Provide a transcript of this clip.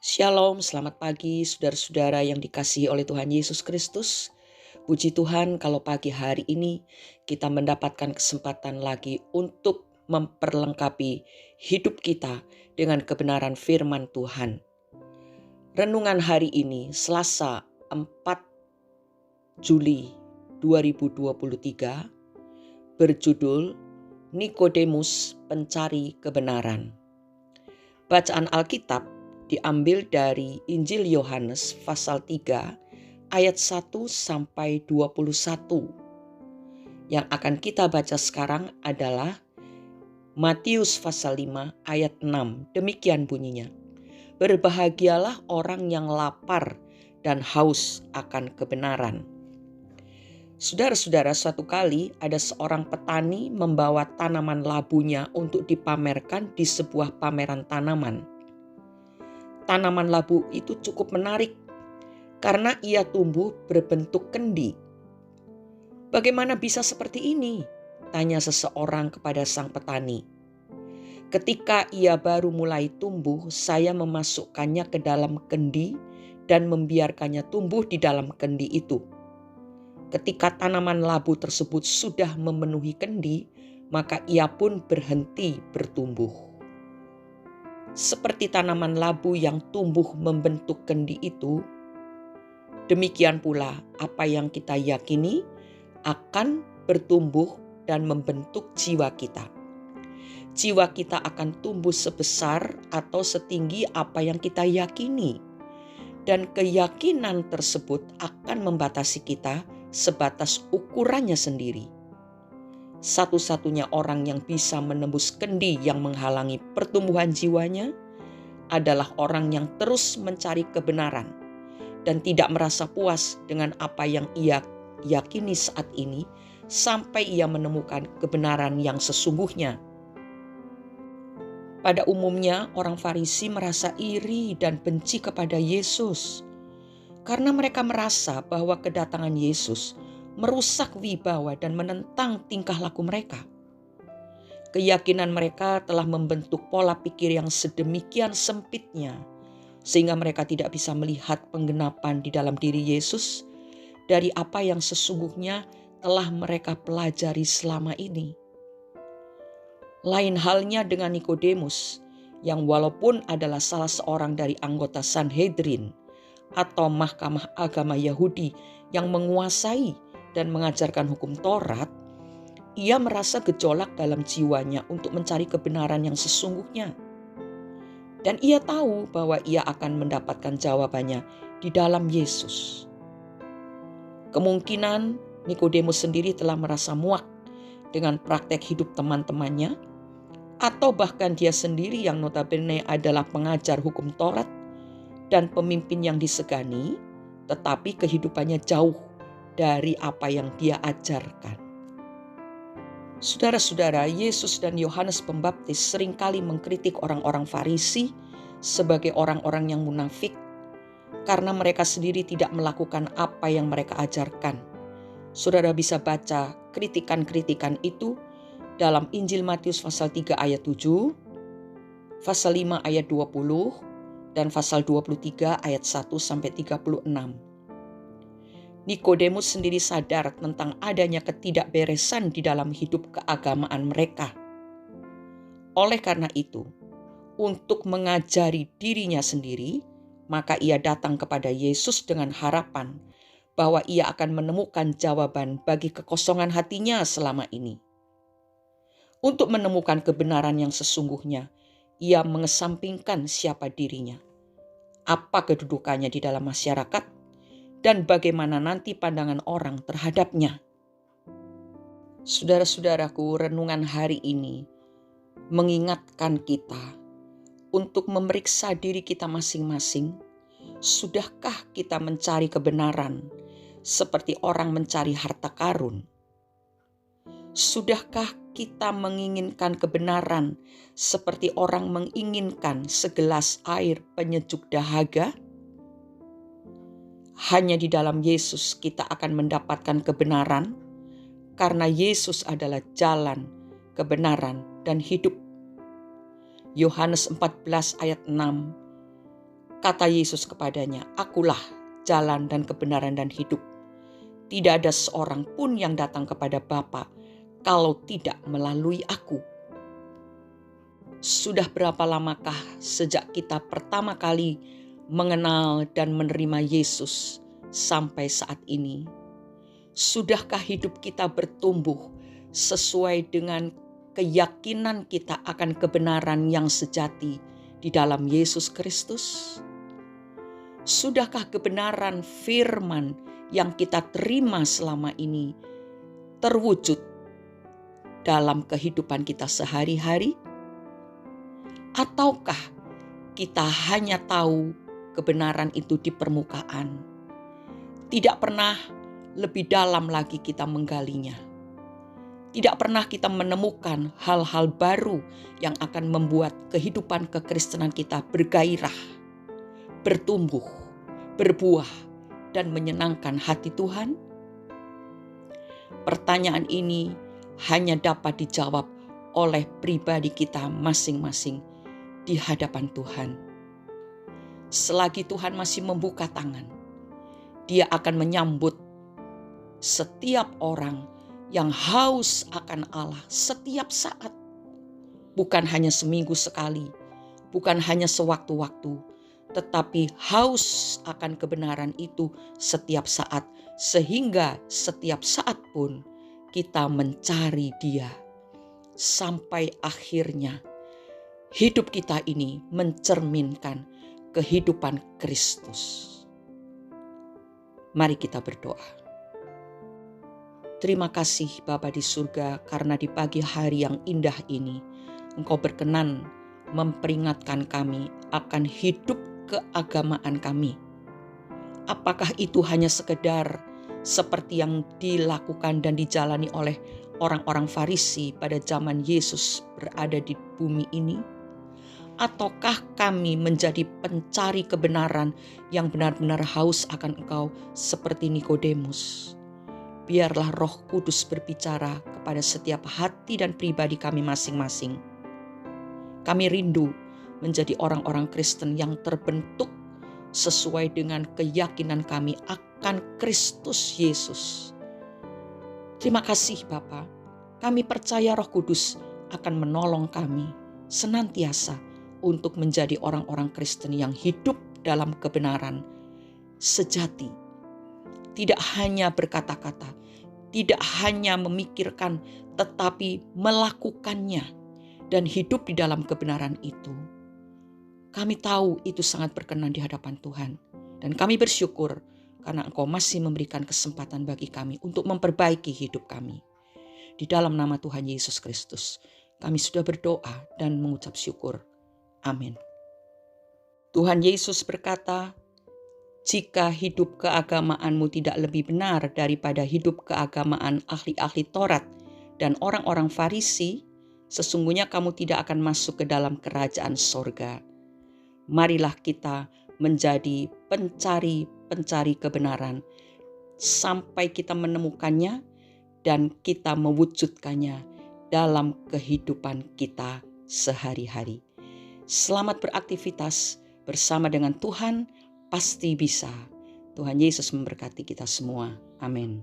Shalom, selamat pagi saudara-saudara yang dikasihi oleh Tuhan Yesus Kristus. Puji Tuhan kalau pagi hari ini kita mendapatkan kesempatan lagi untuk memperlengkapi hidup kita dengan kebenaran firman Tuhan. Renungan hari ini Selasa 4 Juli 2023 berjudul Nikodemus Pencari Kebenaran. Bacaan Alkitab diambil dari Injil Yohanes pasal 3 ayat 1 sampai 21. Yang akan kita baca sekarang adalah Matius pasal 5 ayat 6. Demikian bunyinya. Berbahagialah orang yang lapar dan haus akan kebenaran. Saudara-saudara, suatu kali ada seorang petani membawa tanaman labunya untuk dipamerkan di sebuah pameran tanaman. Tanaman labu itu cukup menarik karena ia tumbuh berbentuk kendi. Bagaimana bisa seperti ini? Tanya seseorang kepada sang petani. Ketika ia baru mulai tumbuh, saya memasukkannya ke dalam kendi dan membiarkannya tumbuh di dalam kendi itu. Ketika tanaman labu tersebut sudah memenuhi kendi, maka ia pun berhenti bertumbuh. Seperti tanaman labu yang tumbuh membentuk kendi itu, demikian pula apa yang kita yakini akan bertumbuh dan membentuk jiwa kita. Jiwa kita akan tumbuh sebesar atau setinggi apa yang kita yakini. Dan keyakinan tersebut akan membatasi kita sebatas ukurannya sendiri. Satu-satunya orang yang bisa menembus kendi yang menghalangi pertumbuhan jiwanya adalah orang yang terus mencari kebenaran dan tidak merasa puas dengan apa yang ia yakini saat ini sampai ia menemukan kebenaran yang sesungguhnya. Pada umumnya orang Farisi merasa iri dan benci kepada Yesus karena mereka merasa bahwa kedatangan Yesus merusak wibawa dan menentang tingkah laku mereka. Keyakinan mereka telah membentuk pola pikir yang sedemikian sempitnya sehingga mereka tidak bisa melihat penggenapan di dalam diri Yesus dari apa yang sesungguhnya telah mereka pelajari selama ini. Lain halnya dengan Nikodemus yang walaupun adalah salah seorang dari anggota Sanhedrin atau mahkamah agama Yahudi yang menguasai dan mengajarkan hukum Taurat, ia merasa gejolak dalam jiwanya untuk mencari kebenaran yang sesungguhnya. Dan ia tahu bahwa ia akan mendapatkan jawabannya di dalam Yesus. Kemungkinan Nikodemus sendiri telah merasa muak dengan praktek hidup teman-temannya, atau bahkan dia sendiri yang notabene adalah pengajar hukum Taurat dan pemimpin yang disegani, tetapi kehidupannya jauh dari apa yang dia ajarkan. Saudara-saudara, Yesus dan Yohanes Pembaptis seringkali mengkritik orang-orang Farisi sebagai orang-orang yang munafik karena mereka sendiri tidak melakukan apa yang mereka ajarkan. Saudara bisa baca kritikan-kritikan itu dalam Injil Matius pasal 3 ayat 7, pasal 5 ayat 20, dan pasal 23 ayat 1 sampai 36. Nikodemus sendiri sadar tentang adanya ketidakberesan di dalam hidup keagamaan mereka. Oleh karena itu, untuk mengajari dirinya sendiri, maka ia datang kepada Yesus dengan harapan bahwa ia akan menemukan jawaban bagi kekosongan hatinya selama ini. Untuk menemukan kebenaran yang sesungguhnya, ia mengesampingkan siapa dirinya, apa kedudukannya di dalam masyarakat, dan bagaimana nanti pandangan orang terhadapnya. Saudara-saudaraku, renungan hari ini mengingatkan kita untuk memeriksa diri kita masing-masing. Sudahkah kita mencari kebenaran seperti orang mencari harta karun? Sudahkah kita menginginkan kebenaran seperti orang menginginkan segelas air penyejuk dahaga? Hanya di dalam Yesus kita akan mendapatkan kebenaran, karena Yesus adalah jalan, kebenaran, dan hidup. Yohanes 14 ayat 6. Kata Yesus kepadanya, "Akulah jalan dan kebenaran dan hidup. Tidak ada seorang pun yang datang kepada Bapa kalau tidak melalui aku." Sudah berapa lamakah sejak kita pertama kali mengenal dan menerima Yesus sampai saat ini? Sudahkah hidup kita bertumbuh sesuai dengan keyakinan kita akan kebenaran yang sejati di dalam Yesus Kristus? Sudahkah kebenaran firman yang kita terima selama ini terwujud dalam kehidupan kita sehari-hari? Ataukah kita hanya tahu kebenaran itu di permukaan? Tidak pernah lebih dalam lagi kita menggalinya. Tidak pernah kita menemukan hal-hal baru yang akan membuat kehidupan kekristenan kita bergairah, bertumbuh, berbuah, dan menyenangkan hati Tuhan? Pertanyaan ini hanya dapat dijawab oleh pribadi kita masing-masing di hadapan Tuhan. Selagi Tuhan masih membuka tangan, Dia akan menyambut setiap orang yang haus akan Allah setiap saat. Bukan hanya seminggu sekali, bukan hanya sewaktu-waktu, tetapi haus akan kebenaran itu setiap saat, sehingga setiap saat pun kita mencari Dia. Sampai akhirnya hidup kita ini mencerminkan kehidupan Kristus. Mari kita berdoa. Terima kasih Bapa di surga, karena di pagi hari yang indah ini Engkau berkenan memperingatkan kami akan hidup keagamaan kami. Apakah itu hanya sekedar seperti yang dilakukan dan dijalani oleh orang-orang Farisi pada zaman Yesus berada di bumi ini? Ataukah kami menjadi pencari kebenaran yang benar-benar haus akan Engkau seperti Nikodemus? Biarlah Roh Kudus berbicara kepada setiap hati dan pribadi kami masing-masing. Kami rindu menjadi orang-orang Kristen yang terbentuk sesuai dengan keyakinan kami akan Kristus Yesus. Terima kasih Bapa. Kami percaya Roh Kudus akan menolong kami senantiasa untuk menjadi orang-orang Kristen yang hidup dalam kebenaran sejati. Tidak hanya berkata-kata, tidak hanya memikirkan, tetapi melakukannya dan hidup di dalam kebenaran itu. Kami tahu itu sangat berkenan di hadapan Tuhan. Dan kami bersyukur karena Engkau masih memberikan kesempatan bagi kami untuk memperbaiki hidup kami. Di dalam nama Tuhan Yesus Kristus, kami sudah berdoa dan mengucap syukur. Amin. Tuhan Yesus berkata, "Jika hidup keagamaanmu tidak lebih benar daripada hidup keagamaan ahli-ahli Taurat dan orang-orang Farisi, sesungguhnya kamu tidak akan masuk ke dalam kerajaan sorga." Marilah kita menjadi pencari-pencari kebenaran sampai kita menemukannya dan kita mewujudkannya dalam kehidupan kita sehari-hari. Selamat beraktivitas bersama dengan Tuhan, pasti bisa. Tuhan Yesus memberkati kita semua. Amin.